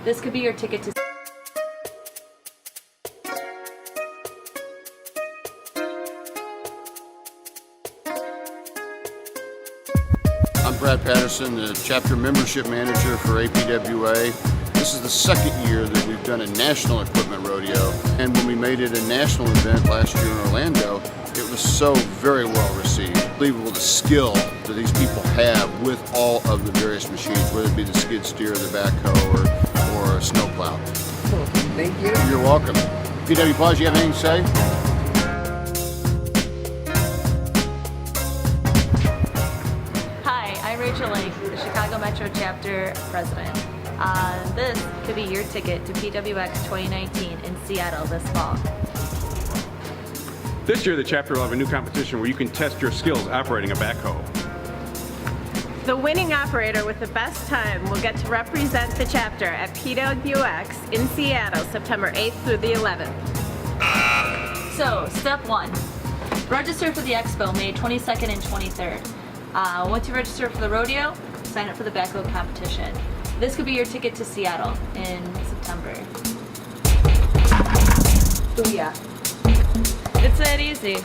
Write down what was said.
This could be your ticket to... I'm Brad Patterson, the Chapter Membership Manager for APWA. This is the second year that we've done a national equipment rodeo, and when we made it a national event last year in Orlando, it was so very well received. Unbelievable the skill that these people have with all of the various machines, whether it be the skid steer, the backhoe, or a snowplow. Cool. Thank you. You're welcome. PW Paws, you have anything to say? Hi, I'm Rachel Lake, the Chicago Metro Chapter President. This could be your ticket to PWX 2019 in Seattle this fall. This year, the chapter will have a new competition where you can test your skills operating a backhoe. The winning operator with the best time will get to represent the chapter at PWX in Seattle, September 8th through the 11th. So, step 1. Register for the Expo, May 22nd and 23rd. Once you register for the rodeo, sign up for the Backhoe competition. This could be your ticket to Seattle in September. Booyah. It's that easy.